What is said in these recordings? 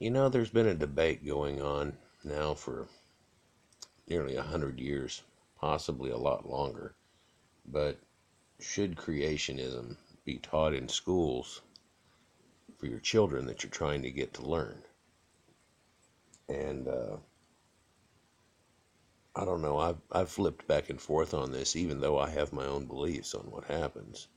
There's been a debate going on now for nearly 100 years, possibly a lot longer. But should creationism be taught in schools for your children that you're trying to get to learn? And I don't know. I've flipped back and forth on this, even though I have my own beliefs on what happens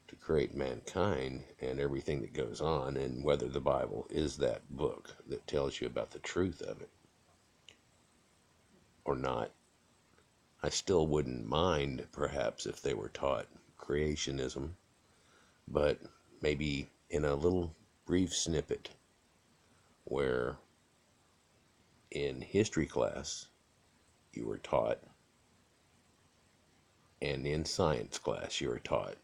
to create mankind and everything that goes on, and whether the Bible is that book that tells you about the truth of it or not. I still wouldn't mind, perhaps, if they were taught creationism, but maybe in a little brief snippet where in history class you were taught, and in science class you were taught,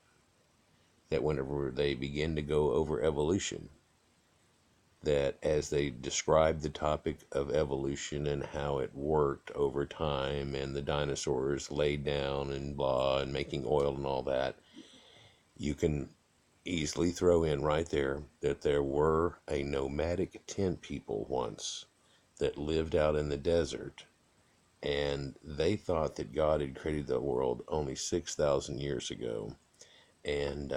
that whenever they begin to go over evolution, that as they describe the topic of evolution and how it worked over time and the dinosaurs laid down and blah and making oil and all that, you can easily throw in right there that there were a nomadic tent people once that lived out in the desert, and they thought that God had created the world only 6,000 years ago, and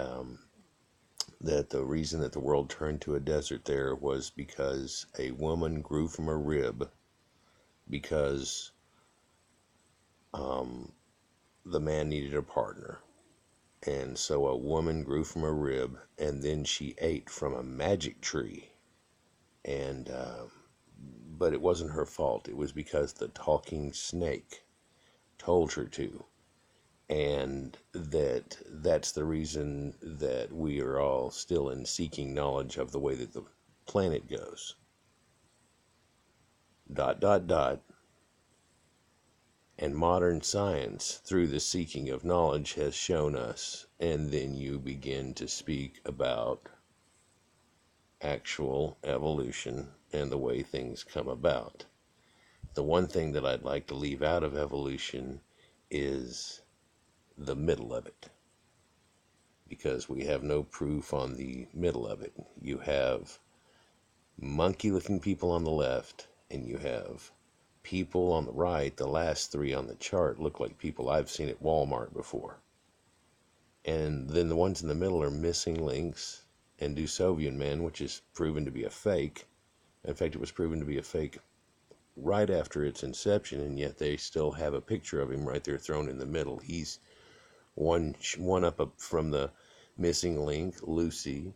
that the reason that the world turned to a desert there was because a woman grew from a rib, because um, the man needed a partner. And so a woman grew from a rib, and then she ate from a magic tree. And but it wasn't her fault. It was because the talking snake told her to. And that's the reason that we are all still in seeking knowledge of the way that the planet goes. Dot dot dot. And modern science, through the seeking of knowledge, has shown us. And then you begin to speak about actual evolution and the way things come about. The one thing that I'd like to leave out of evolution is the middle of it, because we have no proof on the middle of it. You have monkey looking people on the left, and you have people on the right. The last three on the chart look like people I've seen at Walmart before. And then the ones in the middle are missing links and Dussovian Man, which is proven to be a fake. In fact, it was proven to be a fake right after its inception, and yet they still have a picture of him right there thrown in the middle. He's one up from the missing link, Lucy.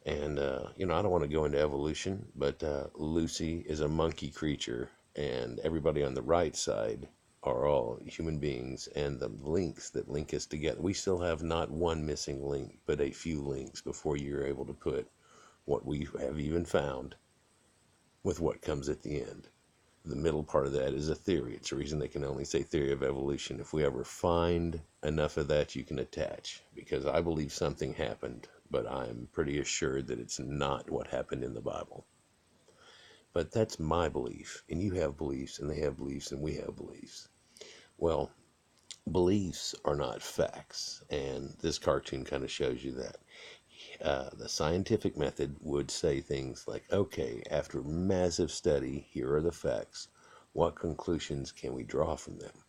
And, I don't want to go into evolution, but Lucy is a monkey creature, and everybody on the right side are all human beings, and the links that link us together. We still have not one missing link, but a few links before you're able to put what we have even found with what comes at the end. The middle part of that is a theory. It's a reason they can only say theory of evolution. If we ever find enough of that, you can attach. Because I believe something happened, but I'm pretty assured that it's not what happened in the Bible. But that's my belief. And you have beliefs, and they have beliefs, and we have beliefs. Well, beliefs are not facts. And this cartoon kind of shows you that. The scientific method would say things like, okay, after massive study, here are the facts. What conclusions can we draw from them?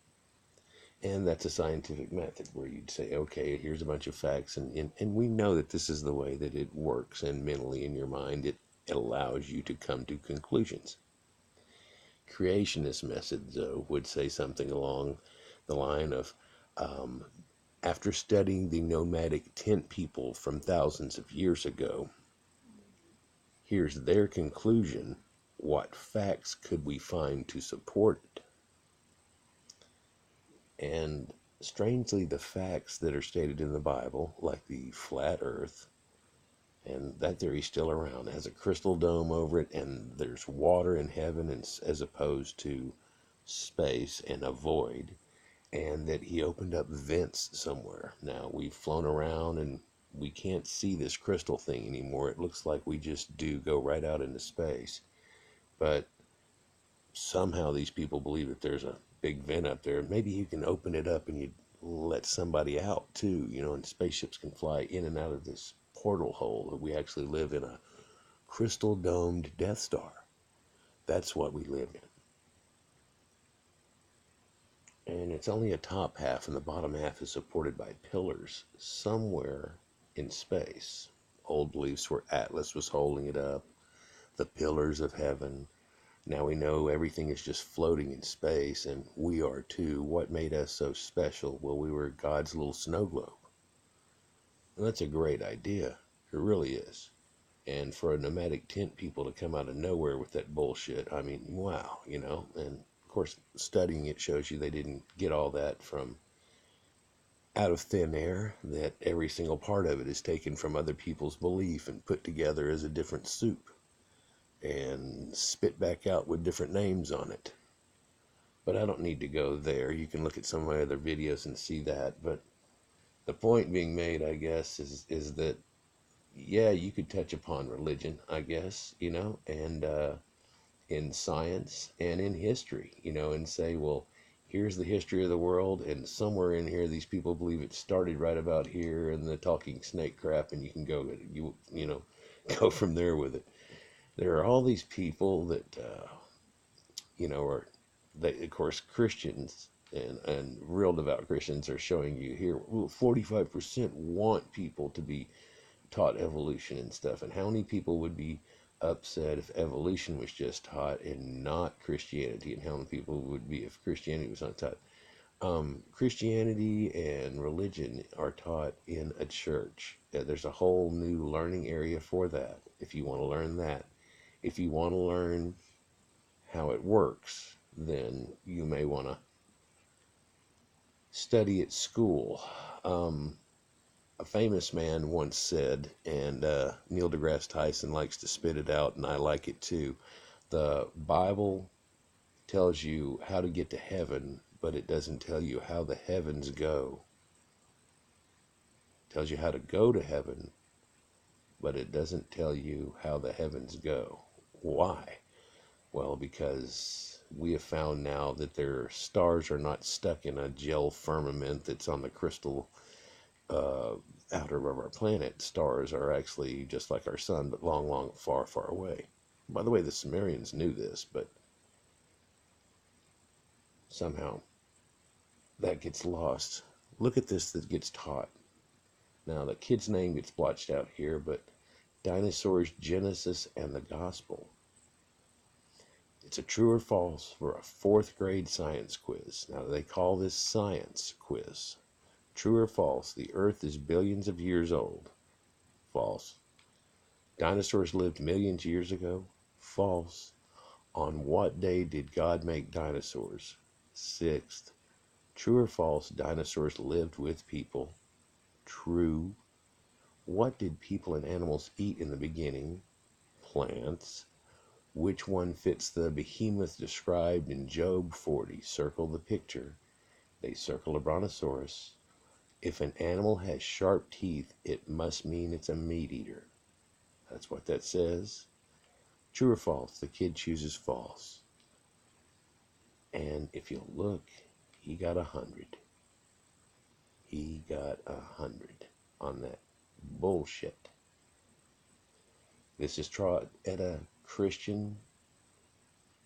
And that's a scientific method where you'd say, okay, here's a bunch of facts, and we know that this is the way that it works, and mentally in your mind, it allows you to come to conclusions. Creationist method, though, would say something along the line of, after studying the nomadic tent people from thousands of years ago, here's their conclusion. What facts could we find to support it? And strangely, the facts that are stated in the Bible, like the flat earth, and that theory's still around, it has a crystal dome over it, and there's water in heaven as opposed to space and a void, and that he opened up vents somewhere. Now, we've flown around and we can't see this crystal thing anymore. It looks like we just do go right out into space. But somehow these people believe that there's a big vent up there. Maybe you can open it up and you let somebody out too, and spaceships can fly in and out of this portal hole. That we actually live in a crystal domed Death Star. That's what we live in. And it's only a top half, and the bottom half is supported by pillars somewhere in space. Old beliefs where Atlas was holding it up, the pillars of heaven. Now we know everything is just floating in space, and we are too. What made us so special? Well, we were God's little snow globe. And that's a great idea. It really is. And for a nomadic tent people to come out of nowhere with that bullshit, I mean, wow, you know. And of course, studying it shows you they didn't get all that from out of thin air, that every single part of it is taken from other people's belief and put together as a different soup and spit back out with different names on it. But I don't need to go there. You can look at some of my other videos and see that. But the point being made, I guess, is that yeah, you could touch upon religion, I guess, you know, and in science and in history, you know, and say, well, here's the history of the world, and somewhere in here, these people believe it started right about here, and the talking snake crap, and you can go, you know, go from there with it. There are all these people that, you know, are, they, of course, Christians and real devout Christians are showing you here, well, 45% want people to be taught evolution and stuff, and how many people would be upset if evolution was just taught and not Christianity, and how many people would be if Christianity was not taught. Christianity and religion are taught in a church. There's a whole new learning area for that if you want to learn that. If you want to learn how it works, then you may want to study at school. A famous man once said, and Neil deGrasse Tyson likes to spit it out, and I like it too. The Bible tells you how to get to heaven, but it doesn't tell you how the heavens go. It tells you how to go to heaven, but it doesn't tell you how the heavens go. Why? Well, because we have found now that their stars are not stuck in a gel firmament that's on the crystal outer of our planet. Stars are actually just like our sun, but long, long, far, far away. By the way, the Sumerians knew this, but somehow that gets lost. Look at this that gets taught. Now, the kid's name gets blotched out here, but Dinosaurs, Genesis, and the Gospel. It's a true or false for a fourth grade science quiz. Now, they call this science quiz. True or false, the earth is billions of years old. False. Dinosaurs lived millions of years ago. False. On what day did God make dinosaurs? Sixth. True or false, dinosaurs lived with people? True. What did people and animals eat in the beginning? Plants. Which one fits the behemoth described in Job 40? Circle the picture. They circle a brontosaurus. If an animal has sharp teeth, it must mean it's a meat eater. That's what that says. True or false? The kid chooses false. And if you'll look, he got 100. He got 100 on that bullshit. This is taught at a Christian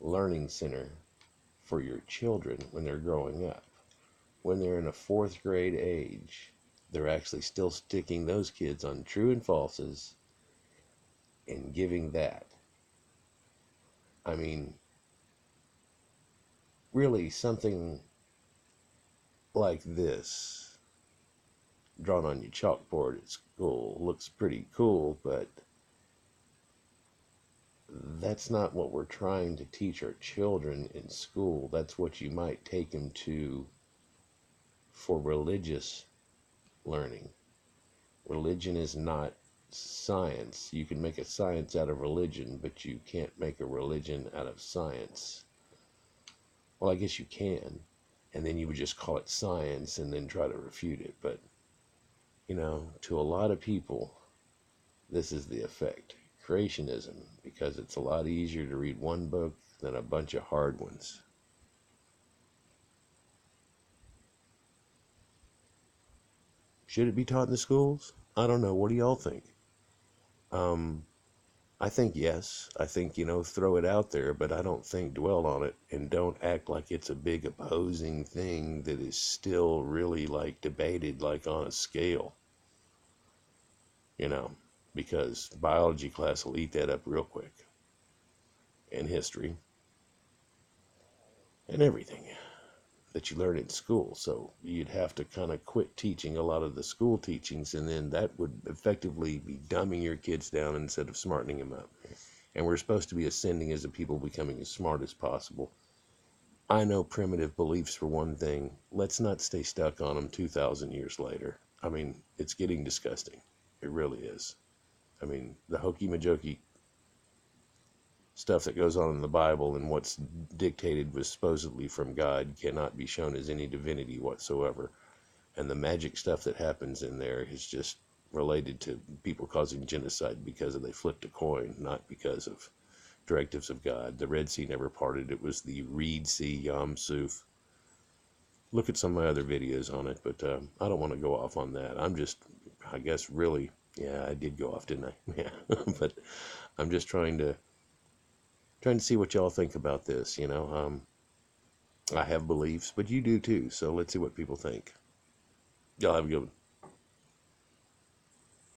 learning center for your children when they're growing up. When they're in a fourth grade age, they're actually still sticking those kids on true and falses and giving that. I mean, really, something like this drawn on your chalkboard at school looks pretty cool, but that's not what we're trying to teach our children in school. That's what you might take them to for religious learning. Religion is not science. You can make a science out of religion, but you can't make a religion out of science. Well, I guess you can, and then you would just call it science and then try to refute it. But, you know, to a lot of people, this is the effect. Creationism, because it's a lot easier to read one book than a bunch of hard ones. Should it be taught in the schools? I don't know. What do y'all think? Um, I think yes. I think, throw it out there, but I don't think dwell on it, and don't act like it's a big opposing thing that is still really like debated like on a scale, you know, because biology class will eat that up real quick, and history and everything that you learn in school. So you'd have to kind of quit teaching a lot of the school teachings, and then that would effectively be dumbing your kids down instead of smartening them up. And we're supposed to be ascending as a people, becoming as smart as possible. I know primitive beliefs for one thing. Let's not stay stuck on them 2,000 years later. I mean, it's getting disgusting. It really is. I mean, the hokey majoki stuff that goes on in the Bible and what's dictated was supposedly from God cannot be shown as any divinity whatsoever. And the magic stuff that happens in there is just related to people causing genocide because they flipped a coin, not because of directives of God. The Red Sea never parted. It was the Reed Sea, Yam Suf. Look at some of my other videos on it, but I don't want to go off on that. I'm just, I guess, really, yeah, I did go off, didn't I? Yeah, but I'm just trying to see what y'all think about this. I have beliefs, but you do too. So let's see what people think. Y'all have a good one.